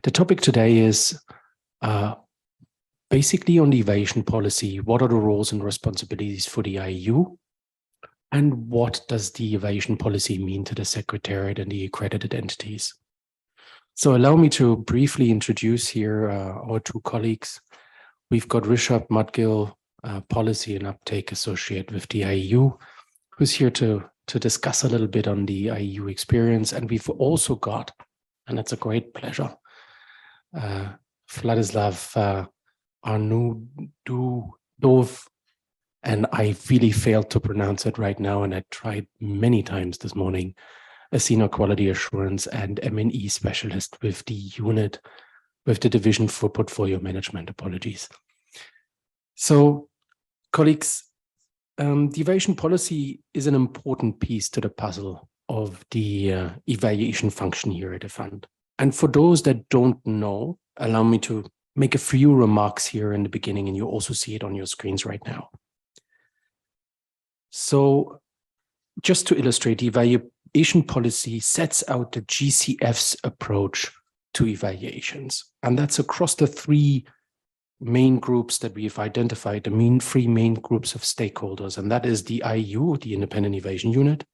The topic today is basically on the evaluation policy. What are the roles and responsibilities for the IEU? And what does the evaluation policy mean to the Secretariat and the accredited entities? So allow me to briefly introduce here our two colleagues. We've got Rishabh Mudgill, Policy and Uptake Associate with the IEU, who's here to discuss a little bit on the IEU experience. And we've also got, and it's a great pleasure, Vladislav Arnudov, and I really failed to pronounce it right now, and I tried many times this morning, a Senior Quality Assurance and M&E Specialist with the unit, with the Division for Portfolio Management. Apologies. So, colleagues, the evaluation policy is an important piece to the puzzle of the evaluation function here at the fund. And for those that don't know, allow me to make a few remarks here in the beginning, and you also see it on your screens right now. So just to illustrate, the evaluation policy sets out the GCF's approach to evaluations. And that's across the three main groups that we've identified, the three main groups of stakeholders. And that is the IEU, the Independent Evaluation Unit.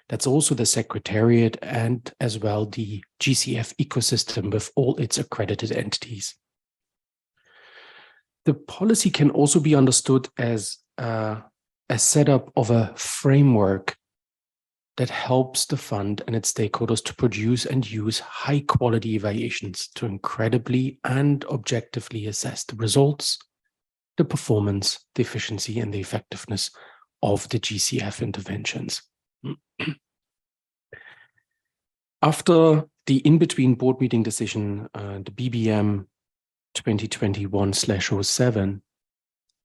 That's also the Secretariat and as well the GCF ecosystem with all its accredited entities. The policy can also be understood as a setup of a framework that helps the fund and its stakeholders to produce and use high quality evaluations to incredibly and objectively assess the results, the performance, the efficiency, and the effectiveness of the GCF interventions. After the in-between board meeting decision, the BBM 2021/07,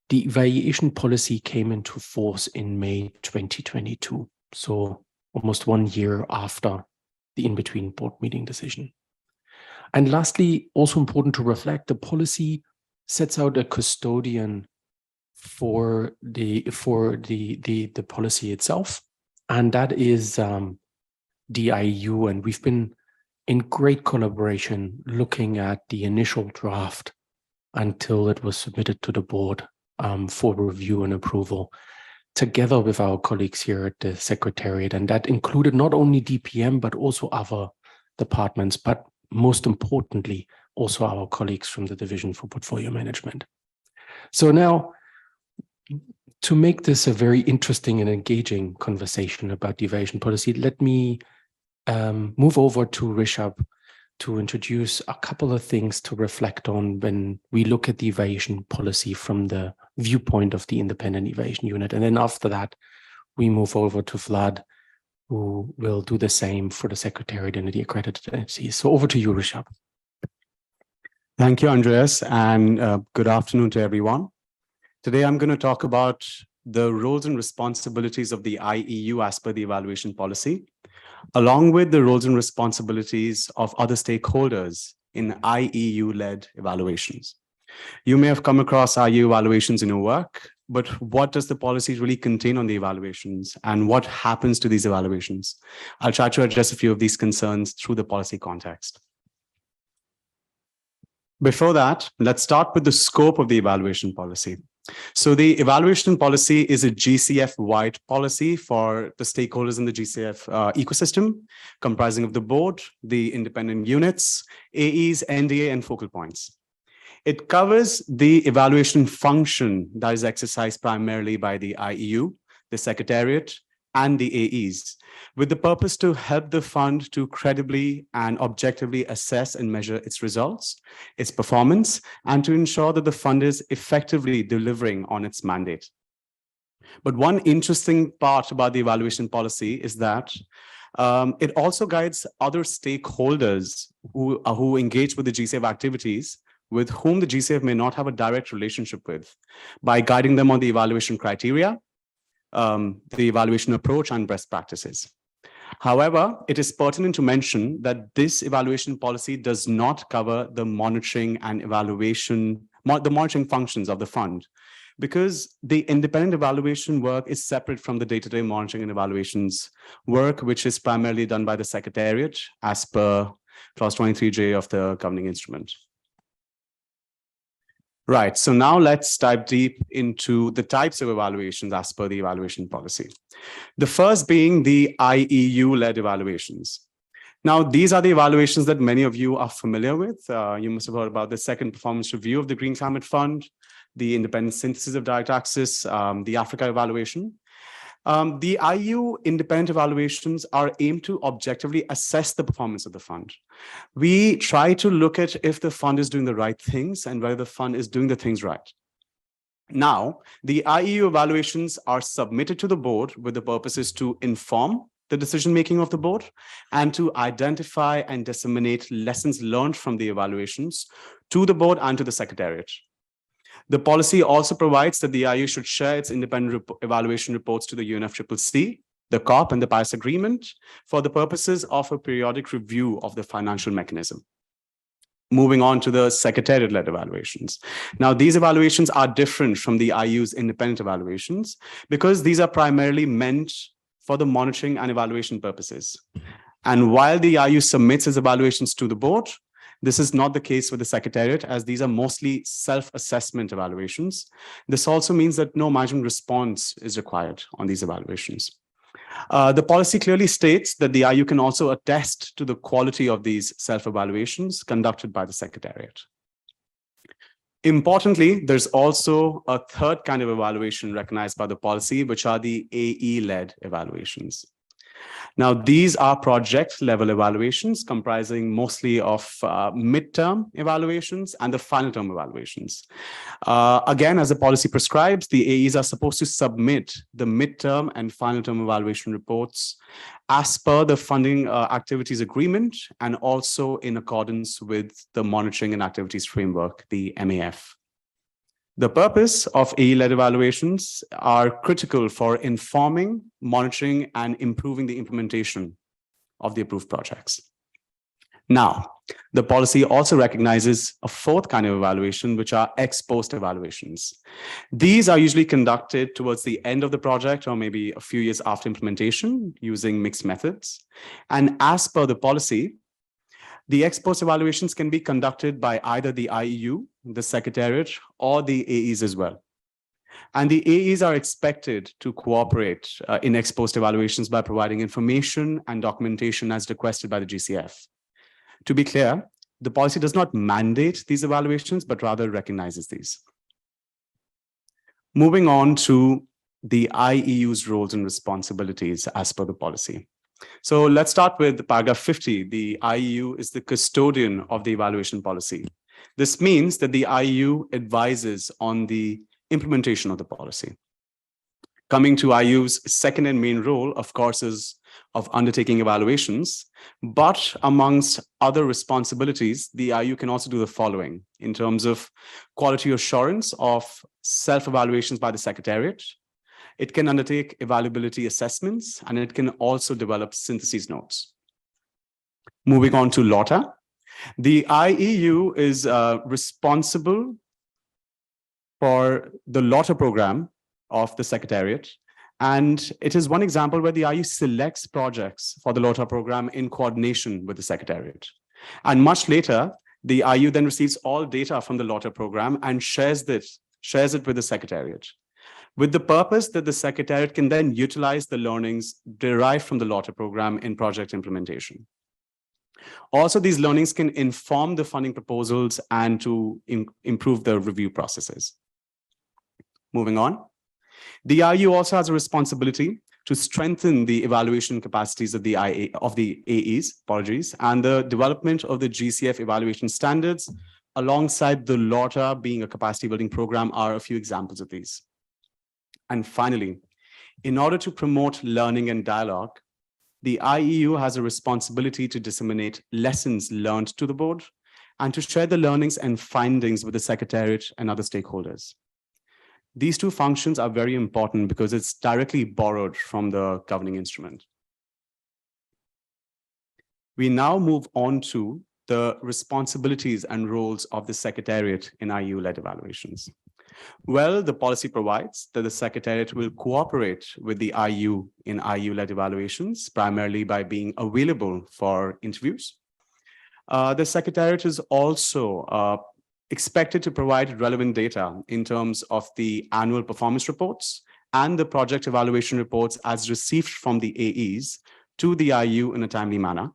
the evaluation policy came into force in May 2022, so almost 1 year after the in-between board meeting decision. And lastly, also important to reflect, the policy sets out a custodian for the policy itself, and that is the IEU, and we've been in great collaboration looking at the initial draft until it was submitted to the board for review and approval, together with our colleagues here at the Secretariat. And that included not only DPM, but also other departments, but most importantly, also our colleagues from the Division for Portfolio Management. So now, to make this a very interesting and engaging conversation about the evaluation policy, let me move over to Rishabh to introduce a couple of things to reflect on when we look at the evaluation policy from the viewpoint of the Independent Evaluation Unit. And then after that, we move over to Vlad, who will do the same for the Secretariat and the accredited entities. So over to you, Rishabh. Thank you, Andreas, and good afternoon to everyone. Today, I'm going to talk about the roles and responsibilities of the IEU as per the evaluation policy, along with the roles and responsibilities of other stakeholders in IEU-led evaluations. You may have come across IEU evaluations in your work, but what does the policy really contain on the evaluations, and what happens to these evaluations? I'll try to address a few of these concerns through the policy context. Before that, let's start with the scope of the evaluation policy. So the evaluation policy is a GCF-wide policy for the stakeholders in the GCF ecosystem, comprising of the board, the independent units, AEs, NDA, and focal points. It covers the evaluation function that is exercised primarily by the IEU, the Secretariat, and the AEs, with the purpose to help the fund to credibly and objectively assess and measure its results, its performance, and to ensure that the fund is effectively delivering on its mandate. But one interesting part about the evaluation policy is that it also guides other stakeholders who engage with the GCF activities with whom the GCF may not have a direct relationship with, by guiding them on the evaluation criteria, the evaluation approach, and best practices. However, it is pertinent to mention that this evaluation policy does not cover the monitoring and evaluation, the monitoring functions of the fund, because the independent evaluation work is separate from the day-to-day monitoring and evaluations work, which is primarily done by the Secretariat as per clause 23J of the governing instrument. Right, so now let's dive deep into the types of evaluations as per the evaluation policy. The first being the IEU-led evaluations. Now, these are the evaluations that many of you are familiar with. You must have heard about the second performance review of the Green Climate Fund, the independent synthesis of direct access, the Africa evaluation. The IEU independent evaluations are aimed to objectively assess the performance of the fund. We try to look at if the fund is doing the right things and whether the fund is doing the things right. Now, the IEU evaluations are submitted to the board with the purposes to inform the decision-making of the board and to identify and disseminate lessons learned from the evaluations to the board and to the Secretariat. The policy also provides that the IEU should share its independent evaluation reports to the UNFCCC, the COP, and the Paris Agreement for the purposes of a periodic review of the financial mechanism. Moving on to the Secretariat-led evaluations. Now, these evaluations are different from the IEU's independent evaluations because these are primarily meant for the monitoring and evaluation purposes. And while the IEU submits its evaluations to the board, this is not the case with the Secretariat, as these are mostly self-assessment evaluations. This also means that no management response is required on these evaluations. The policy clearly states that the IEU can also attest to the quality of these self-evaluations conducted by the Secretariat. Importantly, there's also a third kind of evaluation recognized by the policy, which are the AE-led evaluations. Now, these are project-level evaluations comprising mostly of midterm evaluations and the final term evaluations. Again, as the policy prescribes, the AEs are supposed to submit the midterm and final term evaluation reports as per the funding activities agreement and also in accordance with the monitoring and activities framework, the MAF. The purpose of AE-led evaluations are critical for informing, monitoring, and improving the implementation of the approved projects. Now, the policy also recognizes a fourth kind of evaluation, which are ex-post evaluations. These are usually conducted towards the end of the project or maybe a few years after implementation using mixed methods. And as per the policy, the ex-post evaluations can be conducted by either the IEU, the Secretariat, or the AEs as well. And the AEs are expected to cooperate in ex-post evaluations by providing information and documentation as requested by the GCF. To be clear, the policy does not mandate these evaluations, but rather recognizes these. Moving on to the IEU's roles and responsibilities as per the policy. So let's start with paragraph 50. The IEU is the custodian of the evaluation policy. This means that the IEU advises on the implementation of the policy. Coming to IEU's second and main role, of course, is of undertaking evaluations, but amongst other responsibilities, the IEU can also do the following in terms of quality assurance of self-evaluations by the Secretariat. It can undertake evaluability assessments, and it can also develop synthesis notes. Moving on to LOTA. The IEU is responsible for the LOTA program of the Secretariat, and it is one example where the IEU selects projects for the LOTA program in coordination with the Secretariat. And much later, the IEU then receives all data from the LOTA program and shares it with the Secretariat, with the purpose that the Secretariat can then utilize the learnings derived from the LOTA program in project implementation. Also, these learnings can inform the funding proposals and to improve the review processes. Moving on, the IEU also has a responsibility to strengthen the evaluation capacities of the AEs, and the development of the GCF evaluation standards alongside the LOTA being a capacity building program are a few examples of these. And finally, in order to promote learning and dialogue, the IEU has a responsibility to disseminate lessons learned to the board and to share the learnings and findings with the Secretariat and other stakeholders. These two functions are very important because it's directly borrowed from the governing instrument. We now move on to the responsibilities and roles of the Secretariat in IEU-led evaluations. Well, the policy provides that the Secretariat will cooperate with the IEU in IEU-led evaluations, primarily by being available for interviews. The Secretariat is also expected to provide relevant data in terms of the annual performance reports and the project evaluation reports as received from the AEs to the IEU in a timely manner.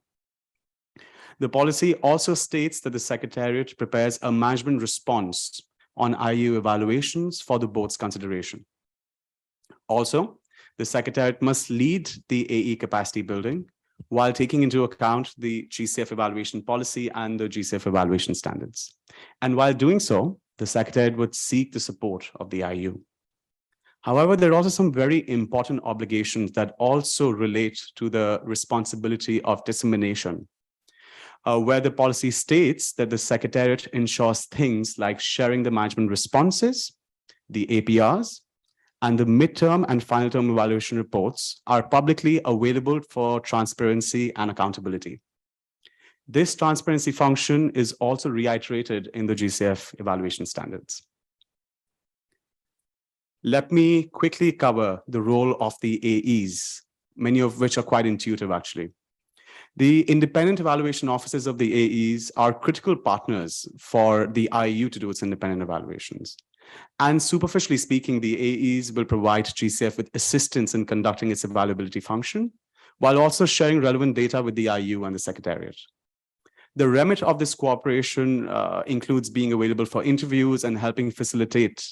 The policy also states that the Secretariat prepares a management response on IEU evaluations for the board's consideration. Also, the Secretariat must lead the AE capacity building while taking into account the GCF evaluation policy and the GCF evaluation standards. And while doing so, the Secretariat would seek the support of the IEU. However, there are also some very important obligations that also relate to the responsibility of dissemination, where the policy states that the Secretariat ensures things like sharing the management responses, the APRs, and the midterm and final term evaluation reports are publicly available for transparency and accountability. This transparency function is also reiterated in the GCF evaluation standards. Let me quickly cover the role of the AEs, many of which are quite intuitive actually. The independent evaluation offices of the AEs are critical partners for the IEU to do its independent evaluations. And superficially speaking, the AEs will provide GCF with assistance in conducting its evaluability function, while also sharing relevant data with the IEU and the Secretariat. The remit of this cooperation includes being available for interviews and helping facilitate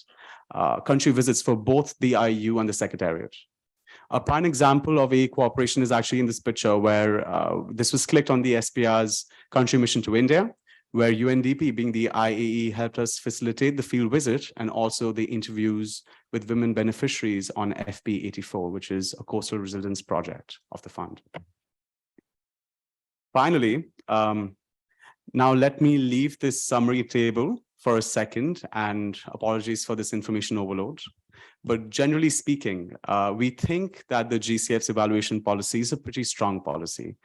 country visits for both the IEU and the Secretariat. A prime example of a cooperation is actually in this picture where this was clicked on the SPR's country mission to India, where UNDP, being the IAE, helped us facilitate the field visit and also the interviews with women beneficiaries on FP84, which is a coastal resilience project of the fund. Finally, now let me leave this summary table for a second, and apologies for this information overload. But generally speaking, we think that the GCF's evaluation policy is a pretty strong policy,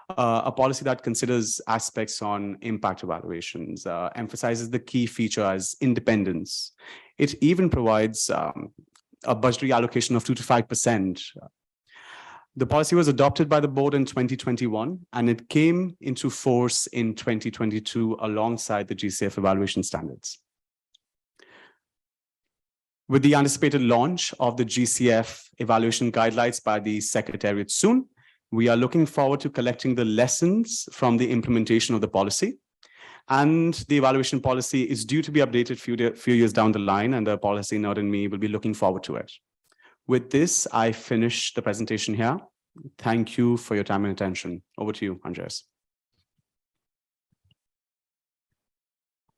a policy that considers aspects on impact evaluations, emphasizes the key feature as independence. It even provides a budgetary allocation of 2 to 5%. The policy was adopted by the board in 2021, and it came into force in 2022 alongside the GCF evaluation standards. With the anticipated launch of the GCF evaluation guidelines by the Secretariat soon, we are looking forward to collecting the lessons from the implementation of the policy. And the evaluation policy is due to be updated few years down the line, and the policy nerd in me will be looking forward to it. With this, I finish the presentation here. Thank you for your time and attention. Over to you, Andreas.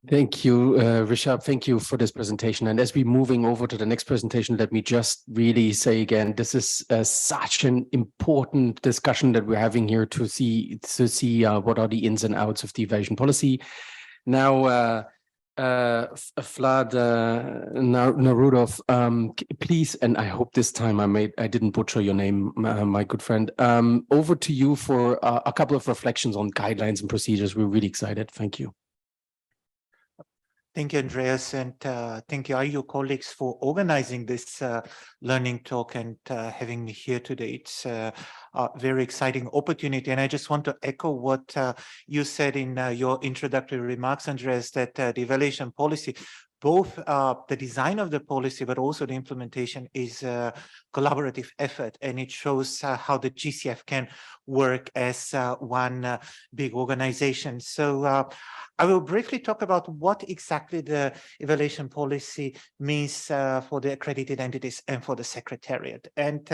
Thank you, Rishabh. Thank you for this presentation. And as we're moving over to the next presentation, let me just really say again, this is such an important discussion that we're having here to see what are the ins and outs of the evaluation policy. Now, Vlad Narudov, please, and I hope this time I didn't butcher your name, my good friend. Over to you for a couple of reflections on guidelines and procedures. We're really excited. Thank you. Thank you, Andreas, and thank you, IEU colleagues, for organizing this learning talk and having me here today. It's a very exciting opportunity, and I just want to echo what you said in your introductory remarks, Andreas, that the evaluation policy, both the design of the policy, but also the implementation, is a collaborative effort, and it shows how the GCF can work as one big organization. So I will briefly talk about what exactly the evaluation policy means for the accredited entities and for the Secretariat. And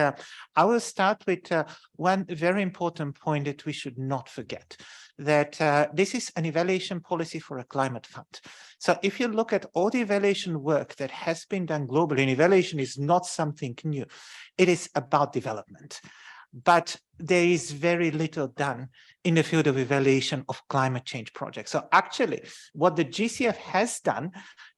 I will start with one very important point that we should not forget, that this is an evaluation policy for a climate fund. So if you look at all the evaluation work that has been done globally, and evaluation is not something new, it is about development. But there is very little done in the field of evaluation of climate change projects. So actually, what the GCF has done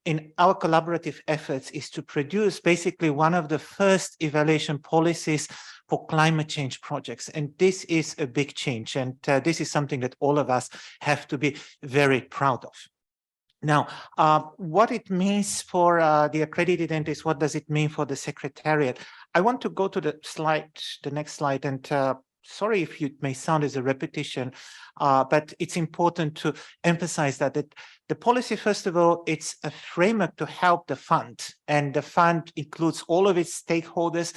in our collaborative efforts is to produce basically one of the first evaluation policies for climate change projects. And this is a big change. And this is something that all of us have to be very proud of. Now, what it means for the accredited entities, what does it mean for the Secretariat? I want to go to the slide, the next slide, and sorry if it may sound as a repetition, but it's important to emphasize that the policy, first of all, it's a framework to help the fund, and the fund includes all of its stakeholders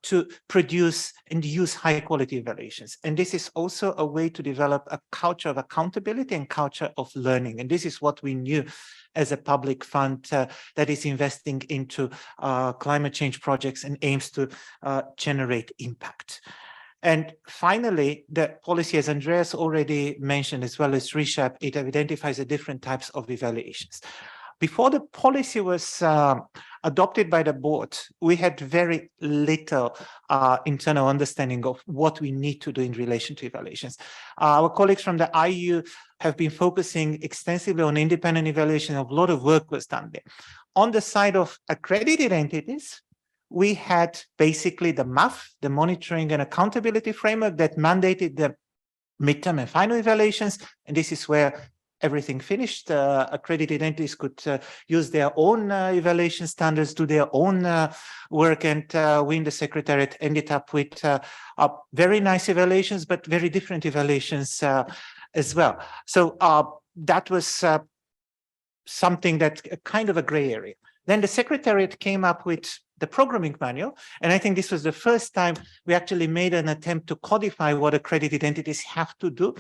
to produce and use high quality evaluations. And this is also a way to develop a culture of accountability and culture of learning. And this is what we knew as a public fund that is investing into climate change projects and aims to generate impact. And finally, the policy, as Andreas already mentioned, as well as Rishabh, it identifies the different types of evaluations. Before the policy was adopted by the board, we had very little internal understanding of what we need to do in relation to evaluations. Our colleagues from the IEU have been focusing extensively on independent evaluation. A lot of work was done there. On the side of accredited entities, we had basically the MAF, the Monitoring and Accountability Framework, that mandated the midterm and final evaluations. And this is where everything finished. Accredited entities could use their own evaluation standards, do their own work, and we in the Secretariat ended up with very nice evaluations, but very different evaluations as well. So that was something that kind of a gray area. Then the Secretariat came up with the programming manual, and I think this was the first time we actually made an attempt to codify what accredited entities have to do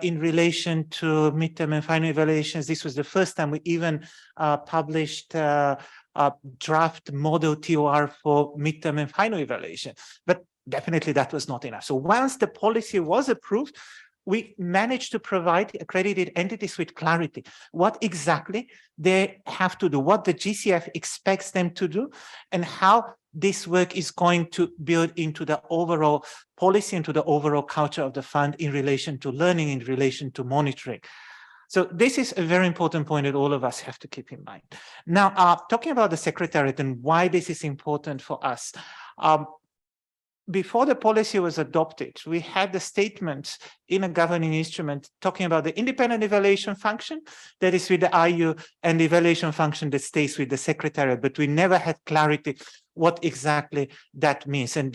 in relation to midterm and final evaluations. This was the first time we even published a draft model TOR for midterm and final evaluation, but definitely that was not enough. So once the policy was approved, we managed to provide accredited entities with clarity, what exactly they have to do, what the GCF expects them to do, and how this work is going to build into the overall policy, into the overall culture of the fund in relation to learning, in relation to monitoring. So this is a very important point that all of us have to keep in mind. Now, talking about the Secretariat and why this is important for us. Before the policy was adopted, we had the statement in a governing instrument talking about the independent evaluation function that is with the IEU and the evaluation function that stays with the Secretariat, but we never had clarity what exactly that means. And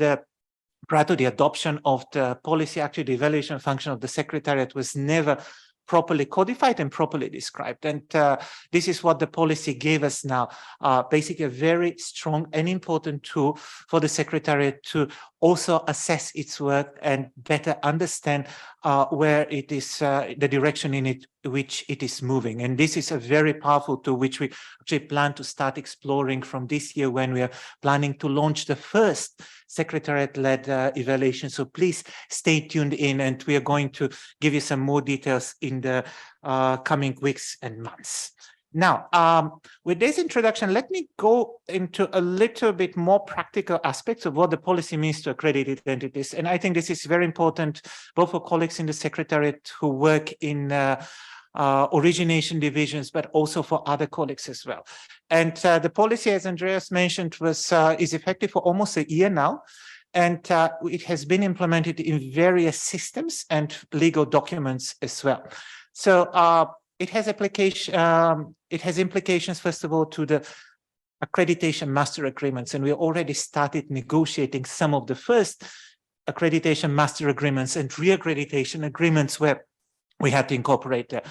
prior to the adoption of the policy, actually the evaluation function of the Secretariat was never properly codified and properly described. And this is what the policy gave us now, basically a very strong and important tool for the Secretariat to also assess its work and better understand where it is, the direction in it which it is moving. And this is a very powerful tool which we actually plan to start exploring from this year when we are planning to launch the first Secretariat-led evaluation. So please stay tuned in, and we are going to give you some more details in the coming weeks and months. Now, with this introduction, let me go into a little bit more practical aspects of what the policy means to accredited entities. And I think this is very important, both for colleagues in the Secretariat who work in origination divisions, but also for other colleagues as well. And the policy, as Andreas mentioned, is effective for almost a year now. And it has been implemented in various systems and legal documents as well. So it has implications, first of all, to the accreditation master agreements. And we already started negotiating some of the first accreditation master agreements and re-accreditation agreements where we had to incorporate the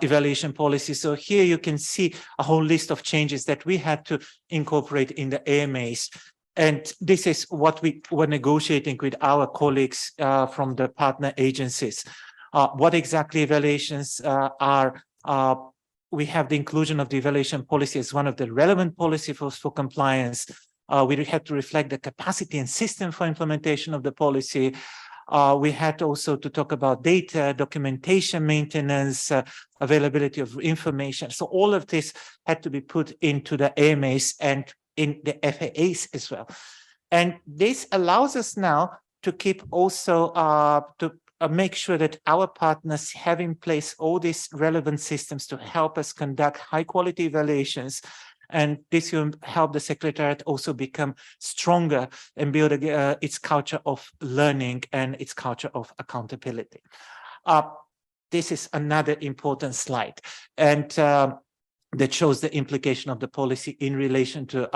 evaluation policy. So here you can see a whole list of changes that we had to incorporate in the AMAs. And this is what we were negotiating with our colleagues from the partner agencies. What exactly evaluations are. We have the inclusion of the evaluation policy as one of the relevant policies for compliance. We had to reflect the capacity and system for implementation of the policy. We had also to talk about data, documentation, maintenance, availability of information. So all of this had to be put into the AMAs and in the FAAs as well. And this allows us now to keep also to make sure that our partners have in place all these relevant systems to help us conduct high quality evaluations. And this will help the Secretariat also become stronger and build its culture of learning and its culture of accountability. This is another important slide, and that shows the implication of the policy in relation to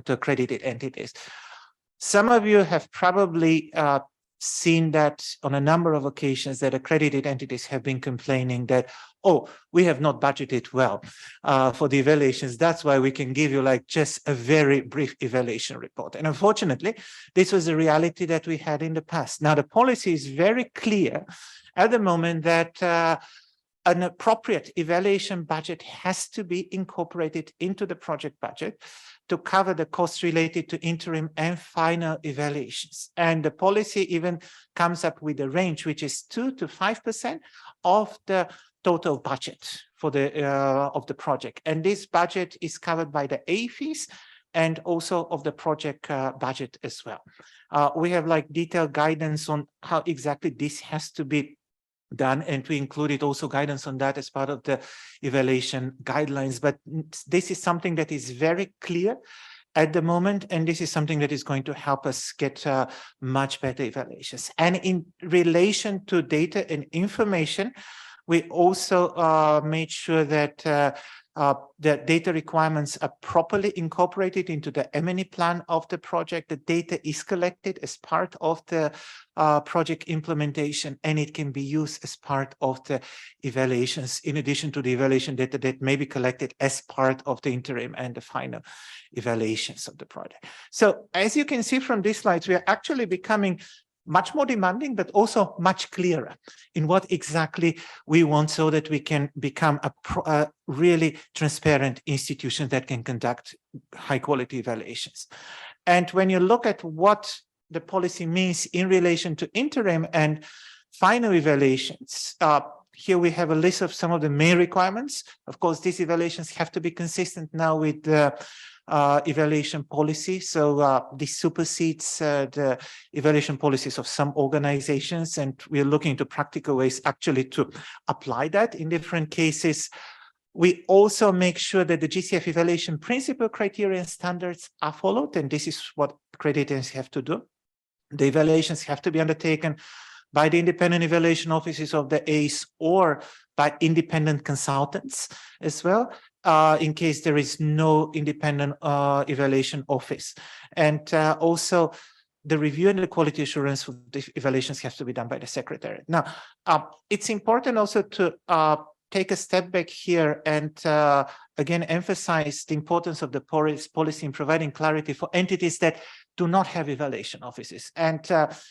accredited entities. Some of you have probably seen that on a number of occasions that accredited entities have been complaining that, oh, we have not budgeted well for the evaluations. That's why we can give you like just a very brief evaluation report. And unfortunately, this was the reality that we had in the past. Now, the policy is very clear at the moment that an appropriate evaluation budget has to be incorporated into the project budget to cover the costs related to interim and final evaluations. And the policy even comes up with a range, which is 2 to 5% of the total budget for the of the project. And this budget is covered by the A fees and also of the project budget as well. We have like detailed guidance on how exactly this has to be done, and we included also guidance on that as part of the evaluation guidelines. But this is something that is very clear at the moment, and this is something that is going to help us get much better evaluations. And in relation to data and information, we also made sure that the data requirements are properly incorporated into the M&E plan of the project. The data is collected as part of the project implementation, and it can be used as part of the evaluations, in addition to the evaluation data that may be collected as part of the interim and the final evaluations of the project. So as you can see from these slides, we are actually becoming much more demanding, but also much clearer in what exactly we want, so that we can become a really transparent institution that can conduct high quality evaluations. And when you look at what the policy means in relation to interim and final evaluations, here we have a list of some of the main requirements. Of course, these evaluations have to be consistent now with the evaluation policy. So this supersedes the evaluation policies of some organizations, and we're looking into practical ways actually to apply that in different cases. We also make sure that the GCF evaluation principle, criteria, and standards are followed, and this is what accreditors have to do. The evaluations have to be undertaken by the independent evaluation offices of the AES or by independent consultants as well, in case there is no independent evaluation office. And also the review and the quality assurance for the evaluations have to be done by the Secretariat. Now, it's important also to take a step back here and again emphasize the importance of the policy in providing clarity for entities that do not have evaluation offices. And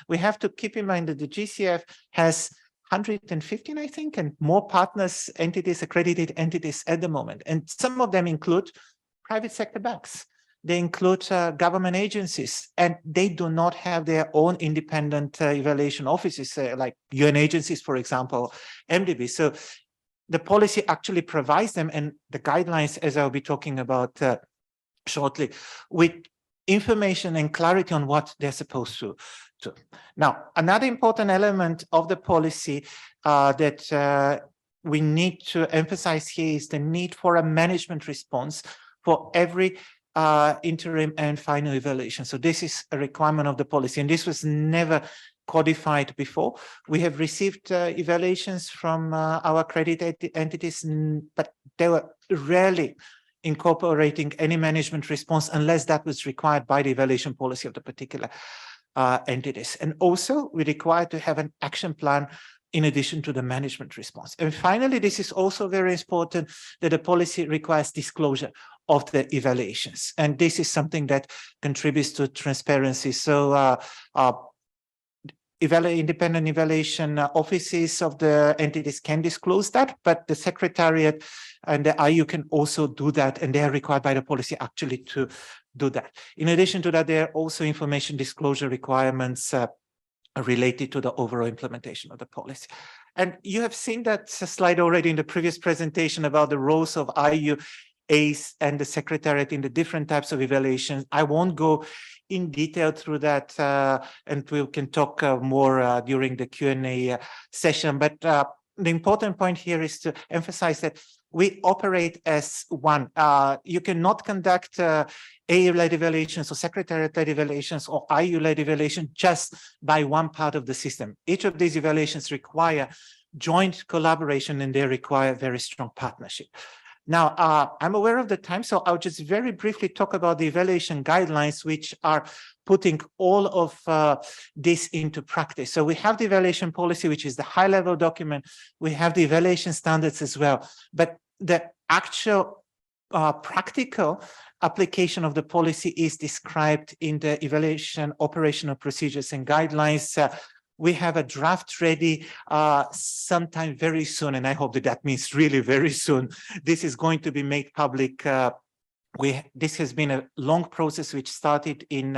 we have to keep in mind that the GCF has 115, I think, and more partners, entities, accredited entities at the moment. And some of them include private sector banks. They include government agencies, and they do not have their own independent evaluation offices, like UN agencies, for example, MDB. So the policy actually provides them, and the guidelines, as I'll be talking about shortly, with information and clarity on what they're supposed to do. Now, another important element of the policy that we need to emphasize here is the need for a management response for every interim and final evaluation. So this is a requirement of the policy, and this was never codified before. We have received evaluations from our accredited entities, but they were rarely incorporating any management response unless that was required by the evaluation policy of the particular entities. And also, we require to have an action plan in addition to the management response. And finally, this is also very important, that the policy requires disclosure of the evaluations. And this is something that contributes to transparency. So independent evaluation offices of the entities can disclose that, but the Secretariat and the IEU can also do that, and they are required by the policy actually to do that. In addition to that, there are also information disclosure requirements related to the overall implementation of the policy. And you have seen that slide already in the previous presentation about the roles of IEU, AES, and the Secretariat in the different types of evaluations. I won't go in detail through that, and we can talk more during the Q&A session. But the important point here is to emphasize that we operate as one. You cannot conduct AE-led evaluations or Secretariat-led evaluations or IEU-led evaluation just by one part of the system. Each of these evaluations require joint collaboration, and they require very strong partnership. Now, I'm aware of the time, so I'll just very briefly talk about the evaluation guidelines, which are putting all of this into practice. So we have the evaluation policy, which is the high-level document. We have the evaluation standards as well. But the actual practical application of the policy is described in the evaluation operational procedures and guidelines. We have a draft ready sometime very soon, and I hope that that means really very soon. This is going to be made public. This has been a long process which started in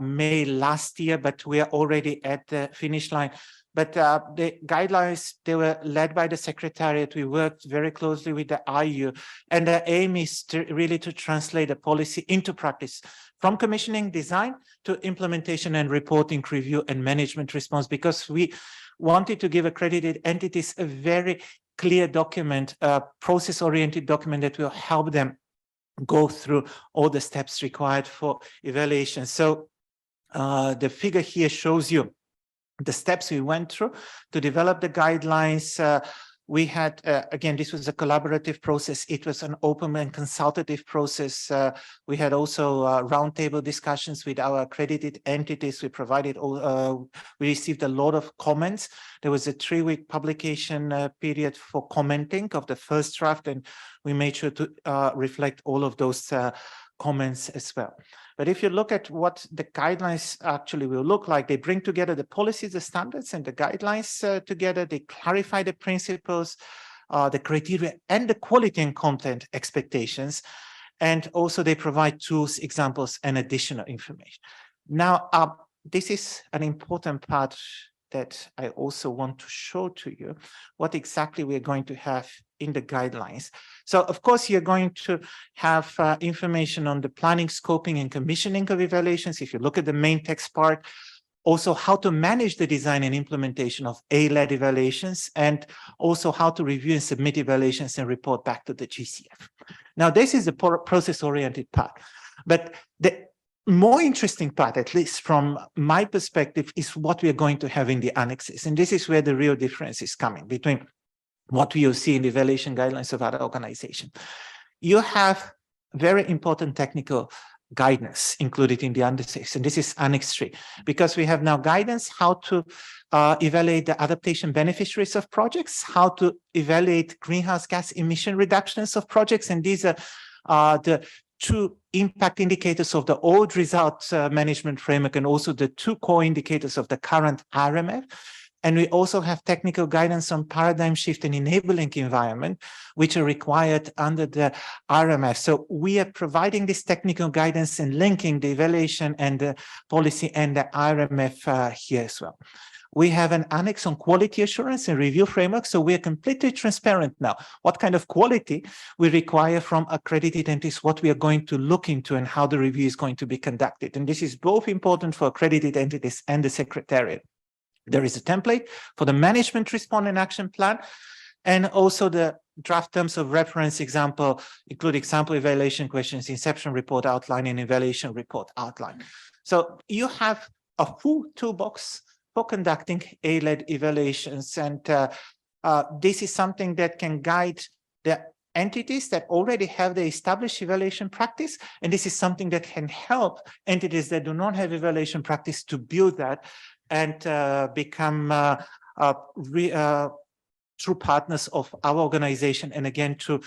May last year, but we are already at the finish line. But the guidelines, they were led by the Secretariat. We worked very closely with the IEU, and the aim is really to translate the policy into practice, from commissioning design to implementation and reporting, review and management response, because we wanted to give accredited entities a very clear document, a process-oriented document that will help them go through all the steps required for evaluation. So the figure here shows you the steps we went through to develop the guidelines. We had, again, this was a collaborative process. It was an open and consultative process. We had also roundtable discussions with our accredited entities. We provided, we received a lot of comments. There was a 3-week publication period for commenting of the first draft, and we made sure to reflect all of those comments as well. But if you look at what the guidelines actually will look like, they bring together the policies, the standards, and the guidelines together. They clarify the principles, the criteria, and the quality and content expectations. And also they provide tools, examples, and additional information. Now, this is an important part that I also want to show to you, what exactly we're going to have in the guidelines. So, of course, you're going to have information on the planning, scoping, and commissioning of evaluations. If you look at the main text part, also how to manage the design and implementation of A-led evaluations, and also how to review and submit evaluations and report back to the GCF. Now, this is the process-oriented part. But the more interesting part, at least from my perspective, is what we are going to have in the annexes. And this is where the real difference is coming between what we will see in the evaluation guidelines of other organizations. You have very important technical guidance included in the annexes, and this is Annex 3, because we have now guidance how to evaluate the adaptation beneficiaries of projects, how to evaluate greenhouse gas emission reductions of projects, and these are the 2 impact indicators of the old results management framework, and also the 2 core indicators of the current RMF. And we also have technical guidance on paradigm shift and enabling environment, which are required under the RMF. So we are providing this technical guidance and linking the evaluation and the policy and the RMF here as well. We have an annex on quality assurance and review framework. So we are completely transparent now. What kind of quality we require from accredited entities, what we are going to look into, and how the review is going to be conducted. And this is both important for accredited entities and the Secretariat. There is a template for the management response and action plan, and also the draft terms of reference example, include example evaluation questions, inception report outline, and evaluation report outline. So you have a full toolbox for conducting A-led evaluations, and this is something that can guide the entities that already have the established evaluation practice, and this is something that can help entities that do not have evaluation practice to build that and become true partners of our organization, and again to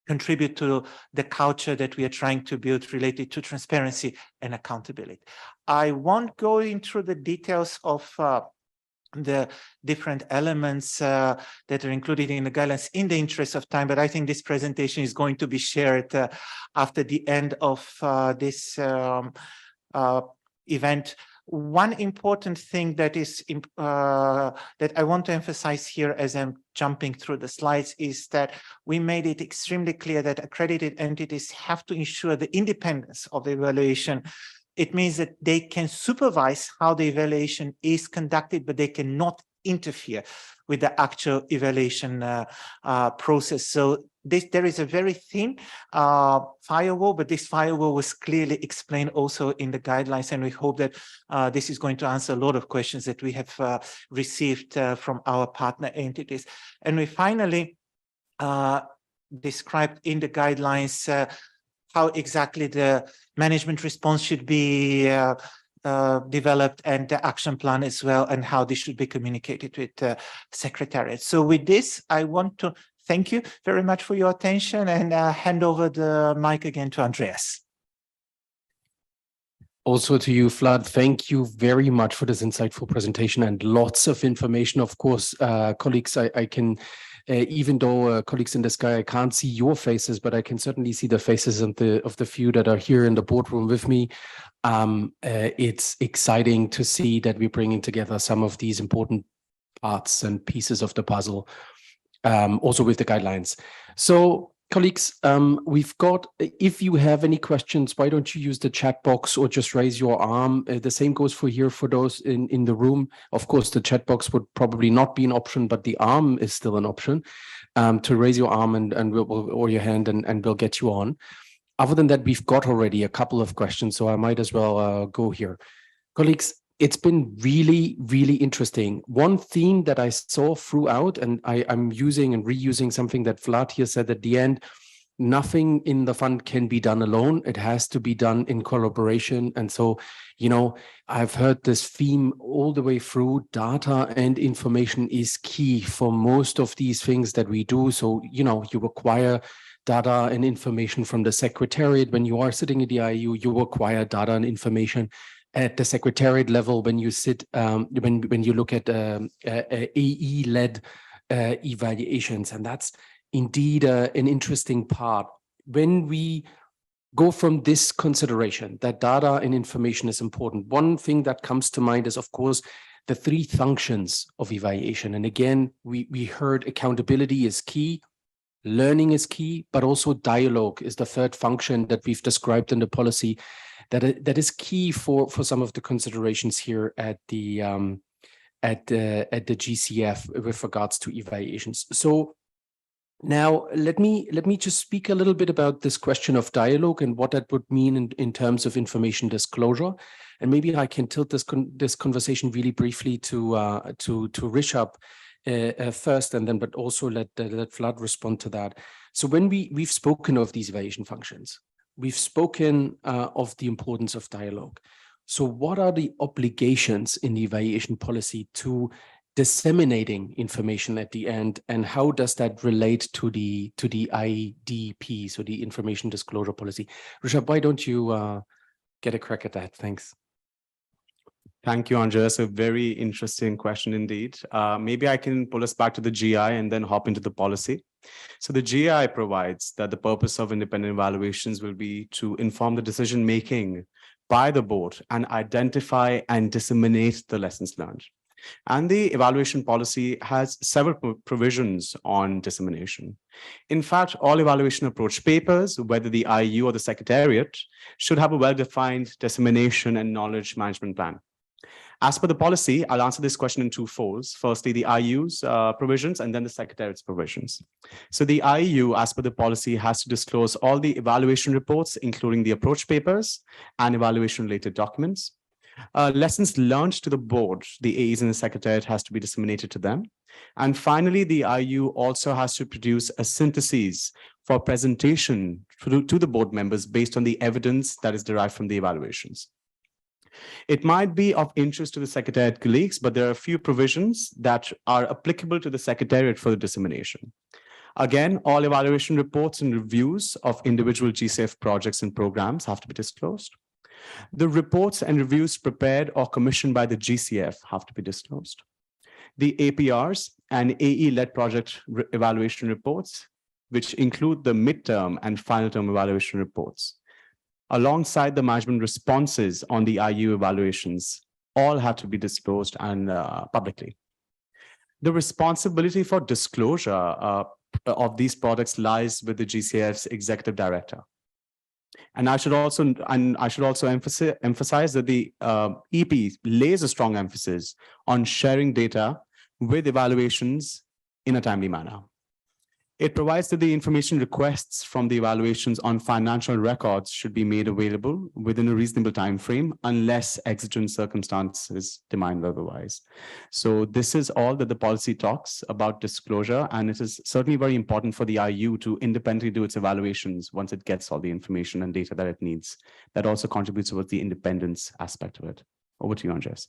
contribute to the culture that we are trying to build related to transparency and accountability. I won't go into the details of the different elements that are included in the guidelines in the interest of time, but I think this presentation is going to be shared after the end of this event. One important thing that is that I want to emphasize here as I'm jumping through the slides is that we made it extremely clear that accredited entities have to ensure the independence of the evaluation. It means that they can supervise how the evaluation is conducted, but they cannot interfere with the actual evaluation process. So there is a very thin firewall, but this firewall was clearly explained also in the guidelines, and we hope that this is going to answer a lot of questions that we have received from our partner entities. And we finally described in the guidelines how exactly the management response should be developed, and the action plan as well, and how this should be communicated with the Secretariat. So with this, I want to thank you very much for your attention and hand over the mic again to Andreas. Also to you, Vlad, thank you very much for this insightful presentation and lots of information. Of course, colleagues, I can, even though colleagues in the sky, I can't see your faces, but I can certainly see the faces of the few that are here in the boardroom with me. It's exciting to see that we're bringing together some of these important parts and pieces of the puzzle, also with the guidelines. So, colleagues, we've got, if you have any questions, why don't you use the chat box or just raise your arm? The same goes for here for those in the room. Of course, the chat box would probably not be an option, but the arm is still an option to raise your arm or your hand and we'll get you on. Other than that, we've got already a couple of questions, so I might as well go here. Colleagues, it's been really, really interesting. One theme that I saw throughout, and I'm using and reusing something that Vlad here said at the end, nothing in the fund can be done alone. It has to be done in collaboration. And so, you know, I've heard this theme all the way through. Data and information is key for most of these things that we do. So, you know, you require data and information from the Secretariat. When you are sitting in the IEU, you require data and information at the Secretariat level. When you sit, when you look at AE-led evaluations, and that's indeed an interesting part. When we go from this consideration that data and information is important, one thing that comes to mind is, of course, the three functions of evaluation. And again, we heard accountability is key. Learning is key, but also dialogue is the third function that we've described in the policy that is key for some of the considerations here at the GCF with regards to evaluations. So now let me just speak a little bit about this question of dialogue and what that would mean in terms of information disclosure. And maybe I can tilt this conversation really briefly to Wrapup first, and then but also let Vlad respond to that. So when we've spoken of these evaluation functions, we've spoken of the importance of dialogue. So what are the obligations in the evaluation policy to disseminating information at the end, and how does that relate to the IDP, so the information disclosure policy? Wrapup, why don't you get a crack at that? Thanks. Thank you, Andreas. A very interesting question indeed. Maybe I can pull us back to the GI and then hop into the policy. So the GI provides that the purpose of independent evaluations will be to inform the decision-making by the board and identify and disseminate the lessons learned. And the evaluation policy has several provisions on dissemination. In fact, all evaluation approach papers, whether the IEU or the Secretariat, should have a well-defined dissemination and knowledge management plan. As per the policy, I'll answer this question in two folds. Firstly, the IEU's provisions and then the Secretariat's provisions. So the IEU, as per the policy, has to disclose all the evaluation reports, including the approach papers and evaluation-related documents. Lessons learned to the board, the AEs and the Secretariat has to be disseminated to them. And finally, the IEU also has to produce a synthesis for presentation to the board members based on the evidence that is derived from the evaluations. It might be of interest to the Secretariat colleagues, but there are a few provisions that are applicable to the Secretariat for the dissemination. Again, all evaluation reports and reviews of individual GCF projects and programs have to be disclosed. The reports and reviews prepared or commissioned by the GCF have to be disclosed. The APRs and AE-led project evaluation reports, which include the midterm and final term evaluation reports, alongside the management responses on the IEU evaluations, all have to be disclosed and publicly. The responsibility for disclosure of these products lies with the GCF's executive director. And I should also emphasize that the EP lays a strong emphasis on sharing data with evaluations in a timely manner. It provides that the information requests from the evaluations on financial records should be made available within a reasonable time frame unless exigent circumstances demand otherwise. So this is all that the policy talks about disclosure, and it is certainly very important for the IEU to independently do its evaluations once it gets all the information and data that it needs. That also contributes towards the independence aspect of it. Over to you, Andres.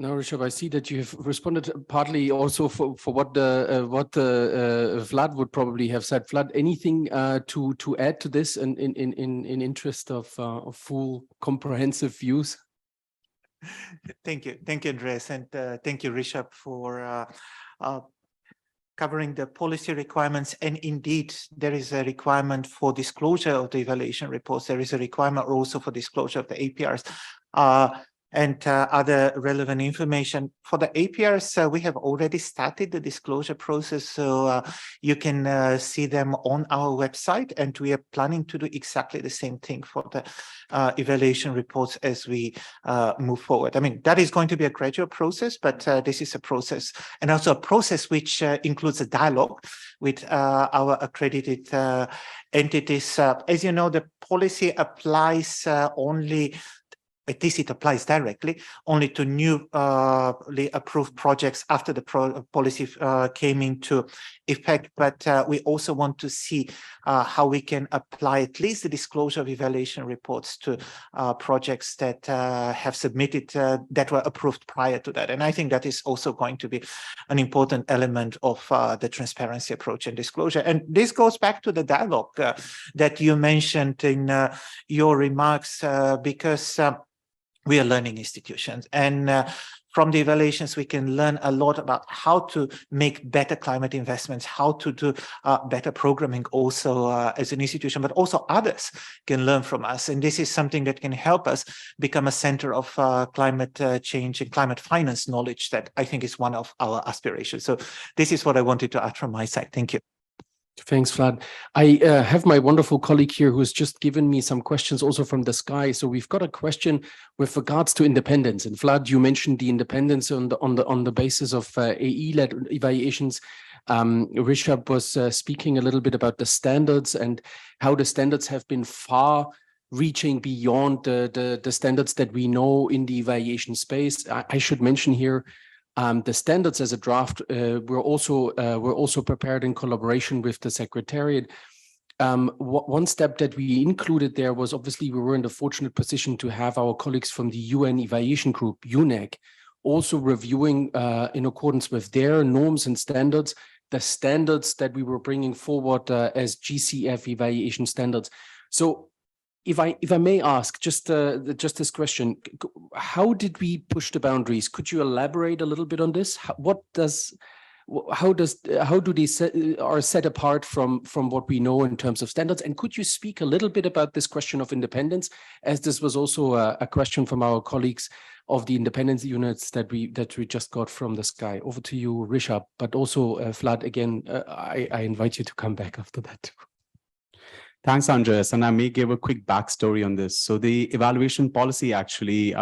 Now, Rishabh, I see that you have responded partly also for what Vlad would probably have said. Vlad, anything to add to this in interest of full comprehensive views? Thank you, Andres, and thank you, Rishabh, for covering the policy requirements. And indeed, there is a requirement for disclosure of the evaluation reports. There is a requirement also for disclosure of the APRs. And other relevant information. For the APRs, we have already started the disclosure process, so you can see them on our website, and we are planning to do exactly the same thing for the evaluation reports as we move forward. I mean, that is going to be a gradual process, but this is a process, and also a process which includes a dialogue with our accredited entities. As you know, the policy applies only, at least it applies directly only to newly approved projects after the policy came into effect. But we also want to see how we can apply at least the disclosure of evaluation reports to projects that have submitted that were approved prior to that. And I think that is also going to be an important element of the transparency approach and disclosure. And this goes back to the dialogue that you mentioned in your remarks, because we are learning institutions, and from the evaluations, we can learn a lot about how to make better climate investments, how to do better programming also as an institution, but also others can learn from us. And this is something that can help us become a center of climate change and climate finance knowledge that I think is one of our aspirations. So this is what I wanted to add from my side. Thank you. Thanks, Vlad. I have my wonderful colleague here who's just given me some questions also from the sky. So we've got a question with regards to independence. And Vlad, you mentioned the independence on the basis of AE-led evaluations. Rishabh was speaking a little bit about the standards and how the standards have been far reaching beyond the standards that we know in the evaluation space. I should mention here, the standards as a draft were also prepared in collaboration with the Secretariat. One step that we included there was, obviously we were in the fortunate position to have our colleagues from the UN Evaluation Group, UNEC, also reviewing in accordance with their norms and standards, the standards that we were bringing forward as GCF evaluation standards. So if I may ask just this question, how did we push the boundaries? Could you elaborate a little bit on this? How do they are set apart from what we know in terms of standards? And could you speak a little bit about this question of independence, as this was also a question from our colleagues of the independence units that we just got from the sky. Over to you, Rishabh, but also Vlad, again, I invite you to come back after that. Thanks, Andres. And I may give a quick backstory on this. So the evaluation policy actually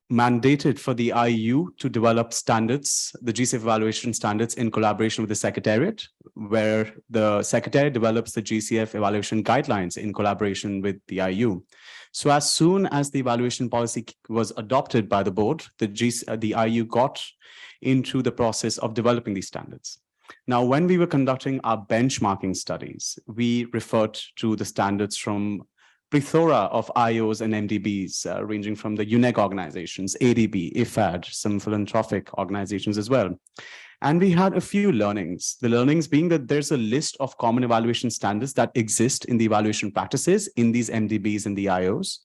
mandated for the IEU to develop standards, the GCF evaluation standards, in collaboration with the Secretariat, where the Secretariat develops the GCF evaluation guidelines in collaboration with the IEU. So as soon as the evaluation policy was adopted by the board, the IEU got into the process of developing these standards. Now, when we were conducting our benchmarking studies, we referred to the standards from plethora of IOs and MDBs, ranging from the UNEC organizations, ADB, IFAD, some philanthropic organizations as well. And we had a few learnings. The learnings being that there's a list of common evaluation standards that exist in the evaluation practices in these MDBs and the IOs.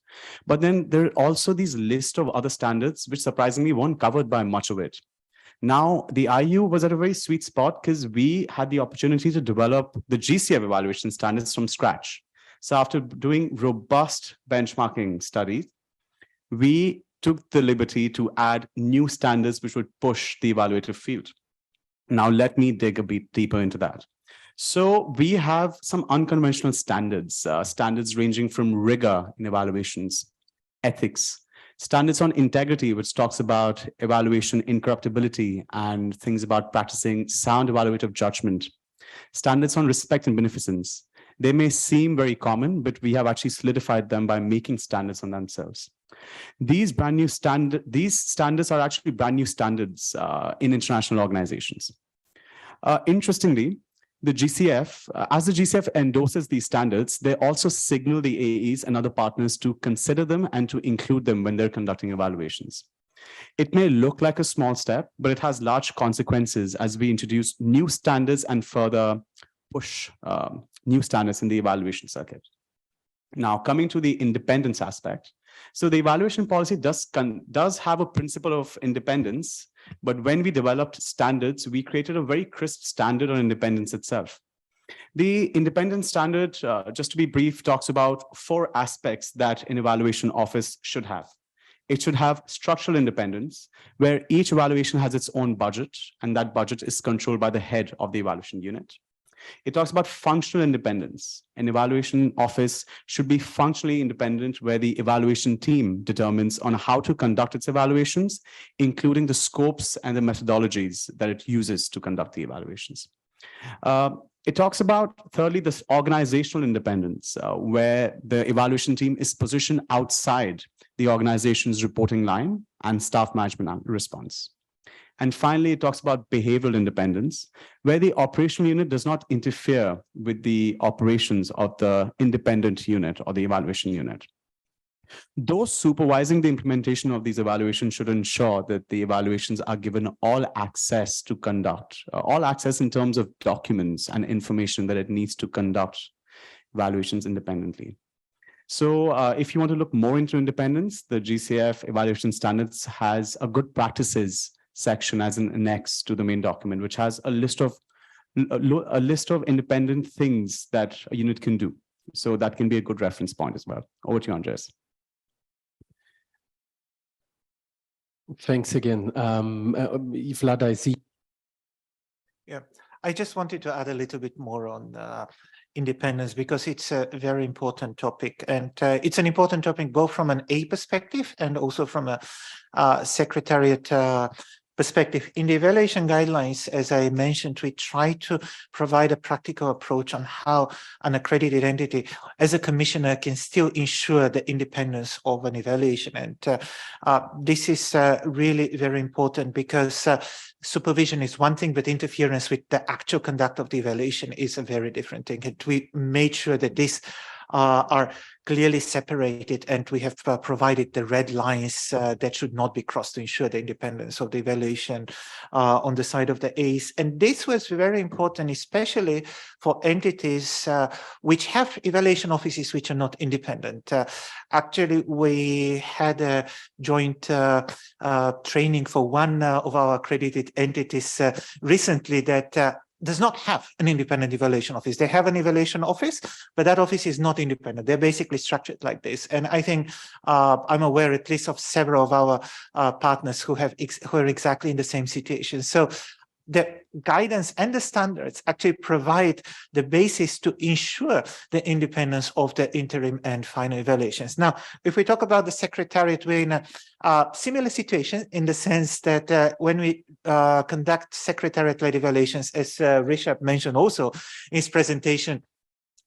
But then there are also these list of other standards, which surprisingly weren't covered by much of it. Now, the IEU was at a very sweet spot because we had the opportunity to develop the GCF evaluation standards from scratch. So after doing robust benchmarking studies, we took the liberty to add new standards which would push the evaluative field. Now, let me dig a bit deeper into that. So we have some unconventional standards, standards ranging from rigor in evaluations, ethics, standards on integrity, which talks about evaluation incorruptibility and things about practicing sound evaluative judgment. Standards on respect and beneficence. They may seem very common, but we have actually solidified them by making standards on themselves. These standards are actually brand new standards in international organizations. Interestingly, the GCF, as the GCF endorses these standards, they also signal the AEs and other partners to consider them and to include them when they're conducting evaluations. It may look like a small step, but it has large consequences as we introduce new standards and further push new standards in the evaluation circuit. Now, coming to the independence aspect. So the evaluation policy does have a principle of independence, but when we developed standards, we created a very crisp standard on independence itself. The independence standard, just to be brief, talks about 4 aspects that an evaluation office should have. It should have structural independence, where each evaluation has its own budget, and that budget is controlled by the head of the evaluation unit. It talks about functional independence. An evaluation office should be functionally independent, where the evaluation team determines on how to conduct its evaluations, including the scopes and the methodologies that it uses to conduct the evaluations. It talks about, thirdly, this organizational independence, where the evaluation team is positioned outside the organization's reporting line and staff management response. And finally, it talks about behavioral independence, where the operational unit does not interfere with the operations of the independent unit or the evaluation unit. Those supervising the implementation of these evaluations should ensure that the evaluations are given all access to conduct, all access in terms of documents and information that it needs to conduct evaluations independently. So if you want to look more into independence, the GCF evaluation standards has a good practices section as an annex to the main document, which has a list of independent things that a unit can do. So that can be a good reference point as well. Over to you, Andres. Thanks again. Vlad, I see. Yeah, I just wanted to add a little bit more on independence, because it's a very important topic, and it's an important topic both from an A perspective and also from a Secretariat perspective. In the evaluation guidelines, as I mentioned, we try to provide a practical approach on how an accredited entity as a commissioner can still ensure the independence of an evaluation. And this is really very important, because supervision is one thing, but interference with the actual conduct of the evaluation is a very different thing. And we made sure that these are clearly separated, and we have provided the red lines that should not be crossed to ensure the independence of the evaluation on the side of the AEs. And this was very important, especially for entities which have evaluation offices which are not independent. Actually, we had a joint training for one of our accredited entities recently that does not have an independent evaluation office. They have an evaluation office, but that office is not independent. They're basically structured like this. And I think I'm aware at least of several of our partners who are exactly in the same situation. So the guidance and the standards actually provide the basis to ensure the independence of the interim and final evaluations. Now, if we talk about the Secretariat, we're in a similar situation in the sense that when we conduct Secretariat-led evaluations, as Rishabh mentioned also in his presentation,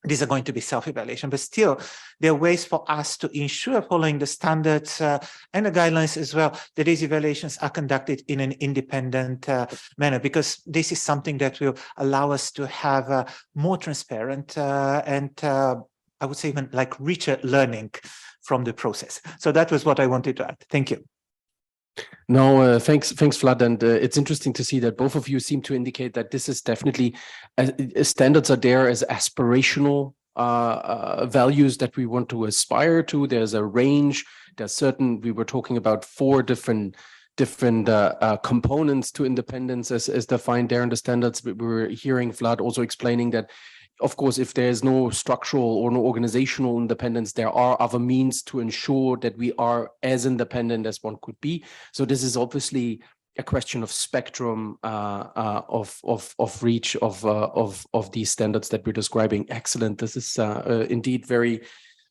these are going to be self-evaluation, but still there are ways for us to ensure, following the standards and the guidelines as well, that these evaluations are conducted in an independent manner, because this is something that will allow us to have more transparent and I would say even like richer learning from the process. So that was what I wanted to add. Thank you. No, thanks, Vlad. And it's interesting to see that both of you seem to indicate that this is definitely standards are there as aspirational values that we want to aspire to. There's a range. There's certain. We were talking about 4 different components to independence as defined there in the standards. We were hearing Vlad also explaining that, of course, if there's no structural or no organizational independence, there are other means to ensure that we are as independent as one could be. So this is obviously a question of spectrum of reach of these standards that we're describing. Excellent. This is indeed very,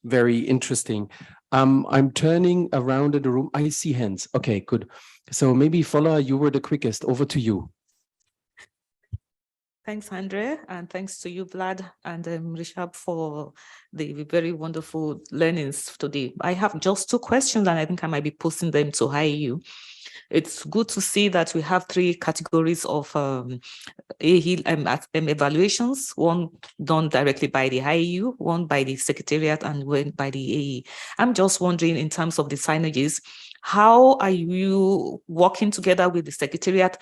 very interesting. I'm turning around in the room. I see hands. Okay, good. So maybe Fola, you were the quickest. Over to you. Thanks, Andre, and thanks to you, Vlad and Rishabh, for the very wonderful learnings today. I have just 2 questions, and I think I might be posting them to IEU. It's good to see that we have 3 categories of evaluations, one done directly by the IEU, one by the Secretariat, and one by the AE. I'm just wondering, in terms of the synergies, how are you working together with the Secretariat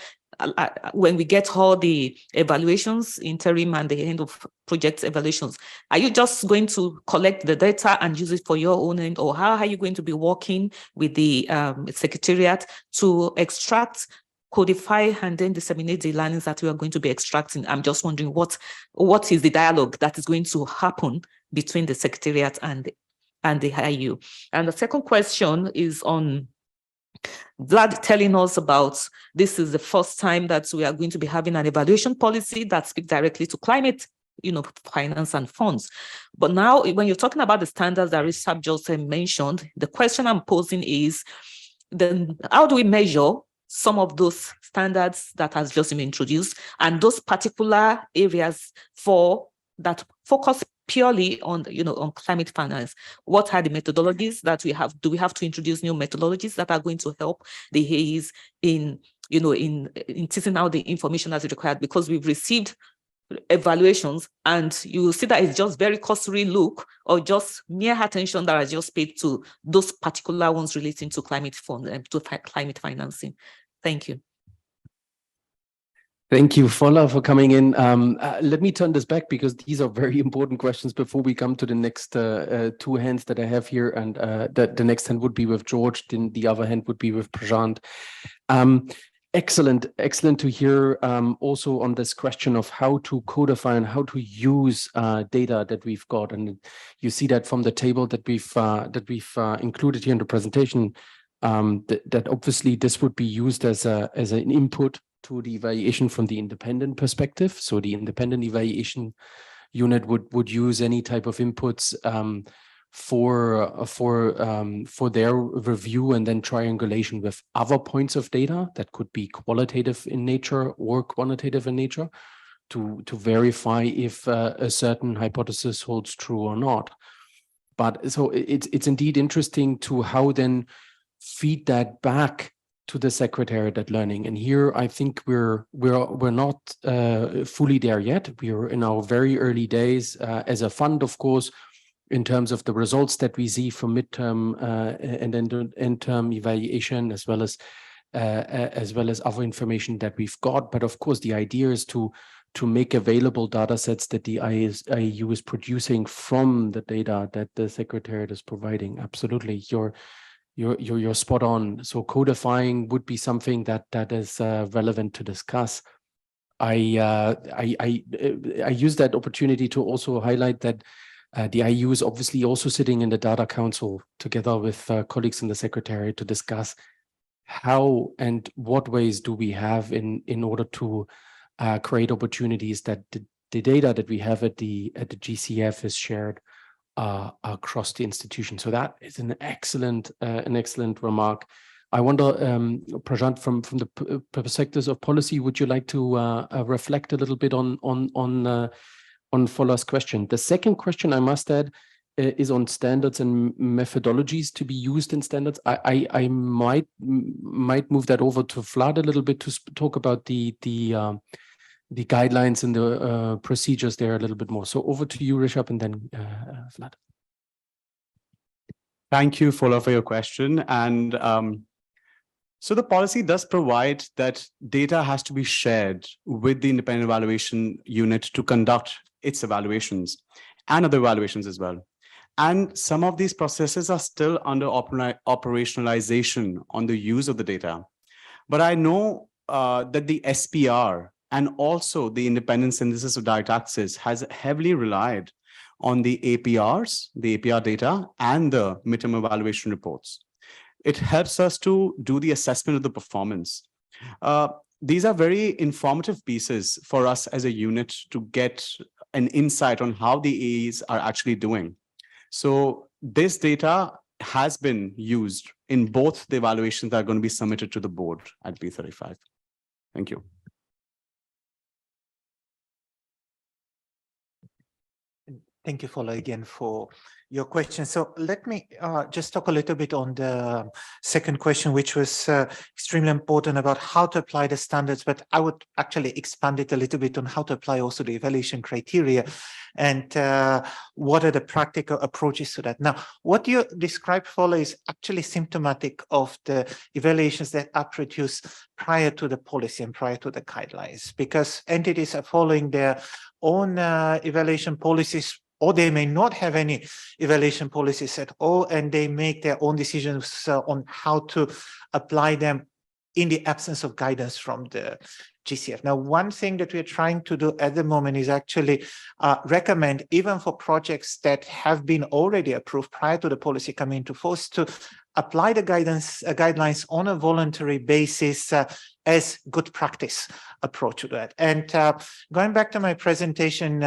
when we get all the evaluations, interim and the end of project evaluations? Are you just going to collect the data and use it for your own end, or how are you going to be working with the Secretariat to extract, codify, and then disseminate the learnings that we are going to be extracting? I'm just wondering what is the dialogue that is going to happen between the Secretariat and the IEU. And the second question is on Vlad telling us about this is the first time that we are going to be having an evaluation policy that speaks directly to climate, finance and funds. But now, when you're talking about the standards that Rishabh just mentioned, the question I'm posing is, then how do we measure some of those standards that has just been introduced and those particular areas that focus purely on, on climate finance? What are the methodologies that we have? Do we have to introduce new methodologies that are going to help the AEs in teasing out the information as required? Because we've received evaluations and you will see that it's just very cursory look or just mere attention that is just paid to those particular ones relating to climate fund and to climate financing. Thank you. Thank you, Fola, for coming in. Let me turn this back because these are very important questions before we come to the next 2 hands that I have here. And the next hand would be with George, then the other hand would be with Prashant. Excellent to hear also on this question of how to codify and how to use data that we've got. And you see that from the table that we've included here in the presentation, that obviously this would be used as an input to the evaluation from the independent perspective. So the independent evaluation unit would use any type of inputs for their review and then triangulation with other points of data that could be qualitative in nature or quantitative in nature to verify if a certain hypothesis holds true or not. But so it's indeed interesting to how then feed that back to the Secretariat at learning. And here I think we're not fully there yet. We are in our very early days as a fund, of course, in terms of the results that we see from midterm and end-term evaluation, as well as other information that we've got. But of course, the idea is to make available data sets that the IEU is producing from the data that the Secretariat is providing. Absolutely, you're spot on. So codifying would be something that is relevant to discuss. I use that opportunity to also highlight that the IEU is obviously also sitting in the Data Council together with colleagues in the Secretariat to discuss how and what ways do we have in order to create opportunities that the data that we have at the GCF is shared across the institution. So that is an excellent remark. I wonder, Prashant, from the perspectives of policy, would you like to reflect a little bit on Fola's question? The second question, I must add, is on standards and methodologies to be used in standards. I might move that over to Vlad a little bit to talk about the guidelines and the procedures there a little bit more. So over to you, Rishabh, and then Vlad. Thank you, Fola, for your question. And so the policy does provide that data has to be shared with the independent evaluation unit to conduct its evaluations and other evaluations as well. And some of these processes are still under operationalization on the use of the data. But I know that the SPR and also the independent synthesis of direct access has heavily relied on the APRs, the APR data, and the midterm evaluation reports. It helps us to do the assessment of the performance. These are very informative pieces for us as a unit to get an insight on how the AEs are actually doing. So this data has been used in both the evaluations that are going to be submitted to the board at B35. Thank you. Thank you, Fola, again for your question. So let me just talk a little bit on the second question, which was extremely important about how to apply the standards, but I would actually expand it a little bit on how to apply also the evaluation criteria and what are the practical approaches to that. Now, what you described, Fola, is actually symptomatic of the evaluations that are produced prior to the policy and prior to the guidelines, because entities are following their own evaluation policies, or they may not have any evaluation policies at all, and they make their own decisions on how to apply them in the absence of guidance from the GCF. Now, one thing that we're trying to do at the moment is actually recommend, even for projects that have been already approved prior to the policy coming into force, to apply the guidelines on a voluntary basis as good practice approach to that. And going back to my presentation,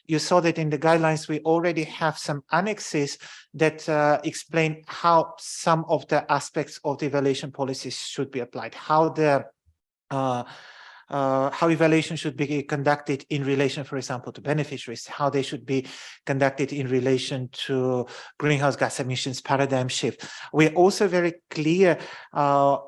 you saw that in the guidelines, we already have some annexes that explain how some of the aspects of the evaluation policies should be applied, how evaluation should be conducted in relation, for example, to beneficiaries, how they should be conducted in relation to greenhouse gas emissions paradigm shift. We're also very clear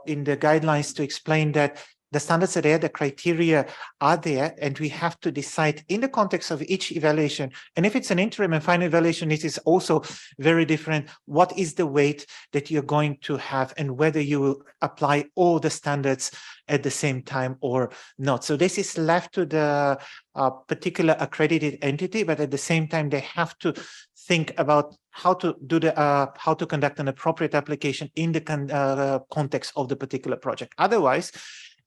in the guidelines to explain that the standards are there, the criteria are there, and we have to decide in the context of each evaluation. And if it's an interim and final evaluation, it is also very different. What is the weight that you're going to have, and whether you will apply all the standards at the same time or not. So this is left to the particular accredited entity, but at the same time, they have to think about how to do how to conduct an appropriate application in the context of the particular project. Otherwise,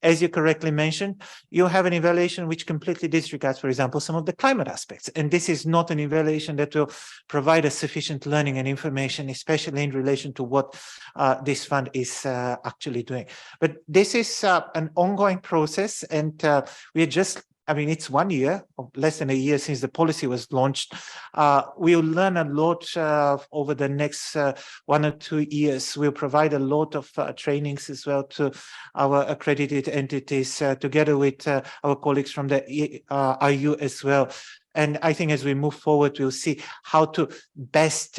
as you correctly mentioned, you have an evaluation which completely disregards, for example, some of the climate aspects. And this is not an evaluation that will provide us sufficient learning and information, especially in relation to what this fund is actually doing. But this is an ongoing process, and we are just, I mean, it's 1 year, or less than a year since the policy was launched. We'll learn a lot over the next 1 or 2 years. We'll provide a lot of trainings as well to our accredited entities, together with our colleagues from the IEU as well. And I think as we move forward, we'll see how to best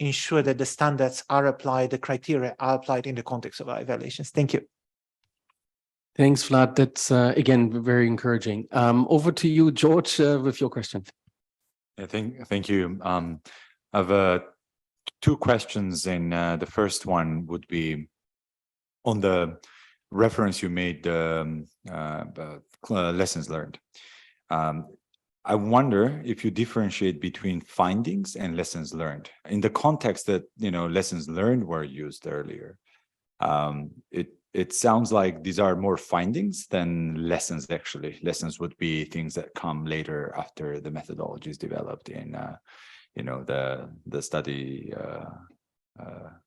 ensure that the standards are applied, the criteria are applied in the context of our evaluations. Thank you. Thanks, Vlad. That's, again, very encouraging. Over to you, George, with your question. Yeah, thank you. I have 2 questions, and the first one would be on the reference you made, lessons learned. I wonder if you differentiate between findings and lessons learned in the context that, you know, lessons learned were used earlier. It sounds like these are more findings than lessons. Actually, lessons would be things that come later after the methodology is developed in, you know, the study,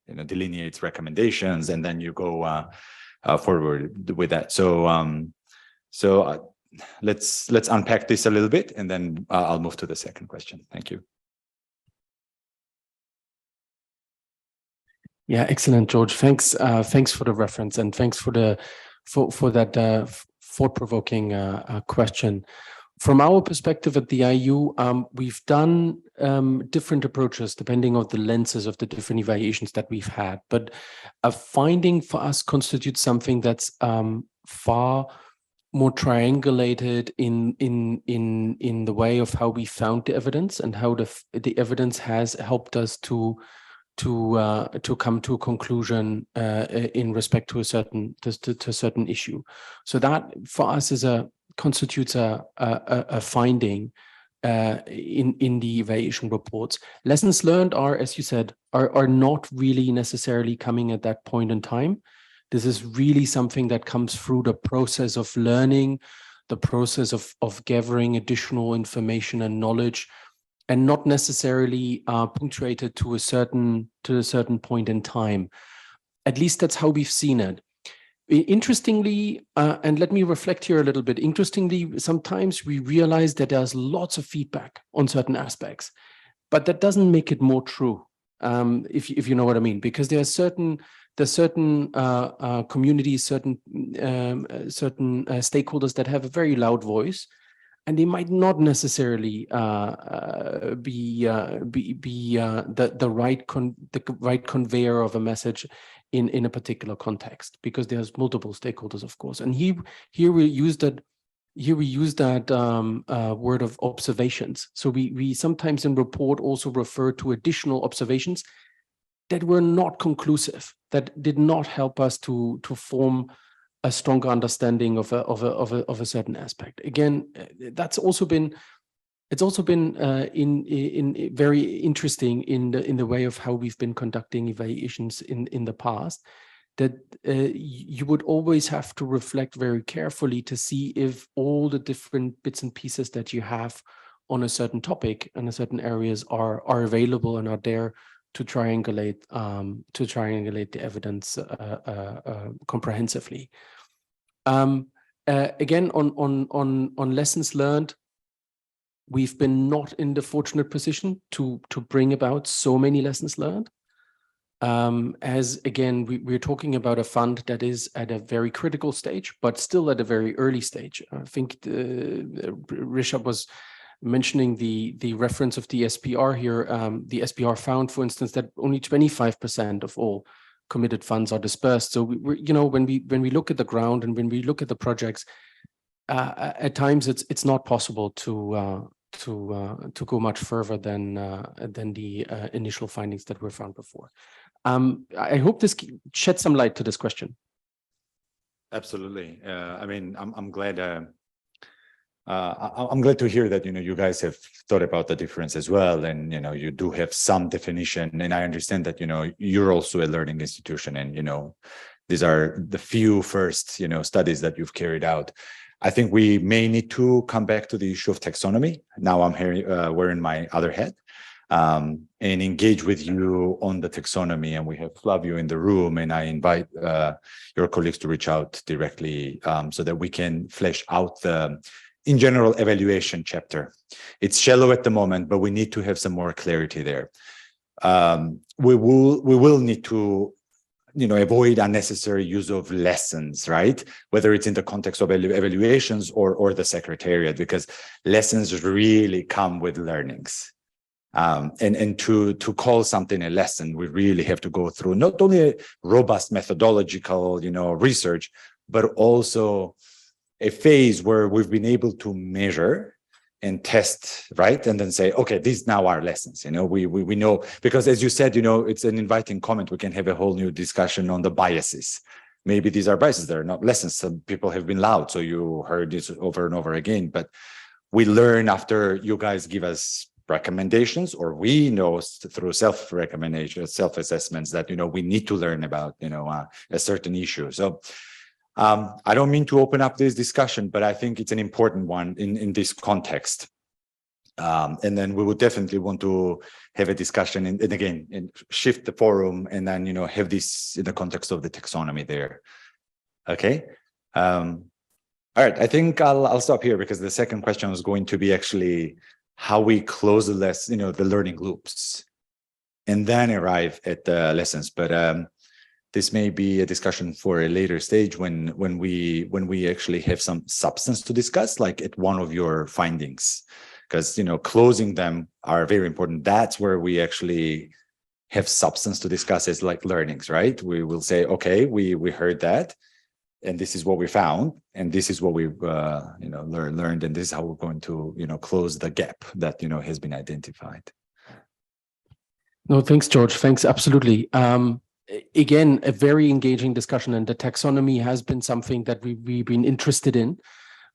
you know, delineates recommendations, and then you go forward with that. So let's unpack this a little bit, and then I'll move to the second question. Thank you. Yeah, excellent, George. Thanks for the reference, and thanks for that thought-provoking question. From our perspective at the IEU, we've done different approaches depending on the lenses of the different evaluations that we've had. But a finding for us constitutes something that's far more triangulated in the way of how we found the evidence and how the evidence has helped us to come to a conclusion in respect to a certain issue. So that for us constitutes a finding in the evaluation reports. Lessons learned are, as you said, are not really necessarily coming at that point in time. This is really something that comes through the process of learning, the process of gathering additional information and knowledge, and not necessarily punctuated to a certain point in time. At least that's how we've seen it. Interestingly, and let me reflect here a little bit. Interestingly, sometimes we realize that there's lots of feedback on certain aspects, but that doesn't make it more true. If you know what I mean, because there's certain communities, certain stakeholders that have a very loud voice. and they might not necessarily be the right conveyor of a message in a particular context, because there's multiple stakeholders, of course. And here we use that word of observations. So we sometimes in report also refer to additional observations that were not conclusive, that did not help us to form a stronger understanding of a certain aspect. Again, it's also been in very interesting in the way of how we've been conducting evaluations in the past, that you would always have to reflect very carefully to see if all the different bits and pieces that you have on a certain topic and a certain areas are available and are there to triangulate the evidence comprehensively. Again, on lessons learned, we've been not in the fortunate position to bring about so many lessons learned. As again, we're talking about a fund that is at a very critical stage, but still at a very early stage. I think Wrapup was mentioning the reference of the SPR here. The SPR found, for instance, that only 25% of all committed funds are dispersed. So when we look at the ground and when we look at the projects, at times it's not possible to go much further than the initial findings that were found before. I hope this sheds some light to this question. Absolutely. I mean, I'm glad. I'm glad to hear that you guys have thought about the difference as well, and you do have some definition. And I understand that you're also a learning institution, and these are the few first studies that you've carried out. I think we may need to come back to the issue of taxonomy. Now I'm here wearing my other hat, and engage with you on the taxonomy. And we have Flavio in the room, and I invite your colleagues to reach out directly so that we can flesh out the, in general, evaluation chapter. It's shallow at the moment, but we need to have some more clarity there. We will need to avoid unnecessary use of lessons, right? Whether it's in the context of evaluations or the Secretariat, because lessons really come with learnings. And to call something a lesson, we really have to go through not only a robust methodological, research, but also a phase where we've been able to measure and test, right? And then say, okay, these now are lessons. We know, because as you said, it's an inviting comment. We can have a whole new discussion on the biases. Maybe these are biases, they're not lessons. Some people have been loud, so you heard this over and over again. But we learn after you guys give us recommendations, or we know through self-recommendations, self-assessments that, we need to learn about, a certain issue. So I don't mean to open up this discussion, but I think it's an important one in this context. And then we would definitely want to have a discussion and again, shift the forum and then, have this in the context of the taxonomy there. Okay. All right. I think I'll stop here, because the second question was going to be actually how we close the learning loops and then arrive at the lessons. But this may be a discussion for a later stage when we actually have some substance to discuss, like at one of your findings, because closing them are very important. That's where we actually have substance to discuss, as like learnings, right? We will say, okay, we heard that, and this is what we found, and this is what we've learned, and this is how we're going to close the gap that has been identified. No, thanks, George. Thanks, absolutely. Again, a very engaging discussion, and the taxonomy has been something that we've been interested in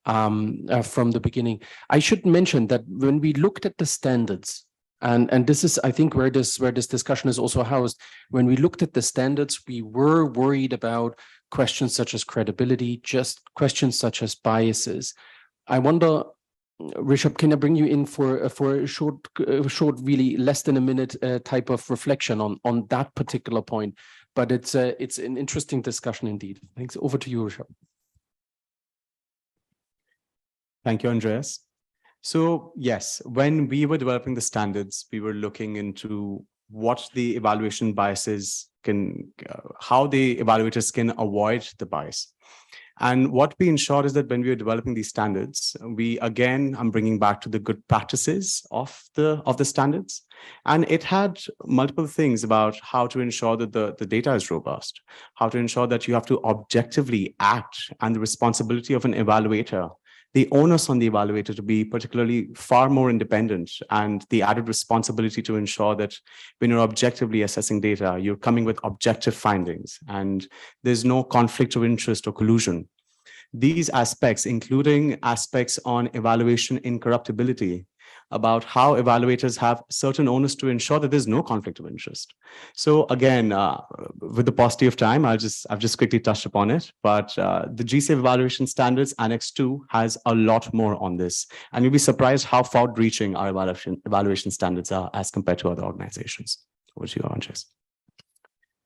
from the beginning. I should mention that when we looked at the standards, and this is, I think, where this discussion is also housed. When we looked at the standards, we were worried about questions such as credibility, just questions such as biases. I wonder, Wrapup, can I bring you in for a short, really less than a minute type of reflection on that particular point? But it's an interesting discussion indeed. Thanks. Over to you, Wrapup. Thank you, Andreas. So yes, when we were developing the standards, we were looking into what the evaluation biases can, how the evaluators can avoid the bias. And what we ensured is that when we were developing these standards, I'm bringing back to the good practices of the standards. And it had multiple things about how to ensure that the data is robust, how to ensure that you have to objectively act, and the responsibility of an evaluator, the onus on the evaluator to be particularly far more independent, and the added responsibility to ensure that when you're objectively assessing data, you're coming with objective findings and there's no conflict of interest or collusion. These aspects, including aspects on evaluation incorruptibility, about how evaluators have certain onus to ensure that there's no conflict of interest. So again, with the paucity of time, I've just quickly touched upon it, but the GCF evaluation standards Annex 2 has a lot more on this, and you'll be surprised how far-reaching our evaluation standards are as compared to other organizations. Over to you, Andres.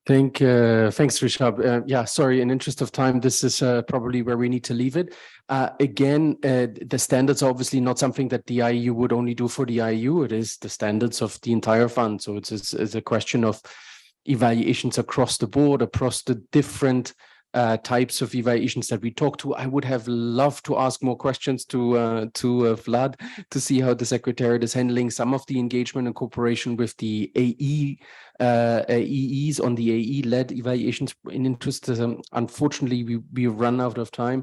Thanks, Rishabh. Yeah, sorry, in interest of time, this is probably where we need to leave it. Again, the standards are obviously not something that the IEU would only do for the IEU. It is the standards of the entire fund. So it's a question of evaluations across the board, across the different types of evaluations that we talk to. I would have loved to ask more questions to Vlad to see how the Secretariat is handling some of the engagement and cooperation with the AEs on the AE-led evaluations in interest. Unfortunately, we run out of time.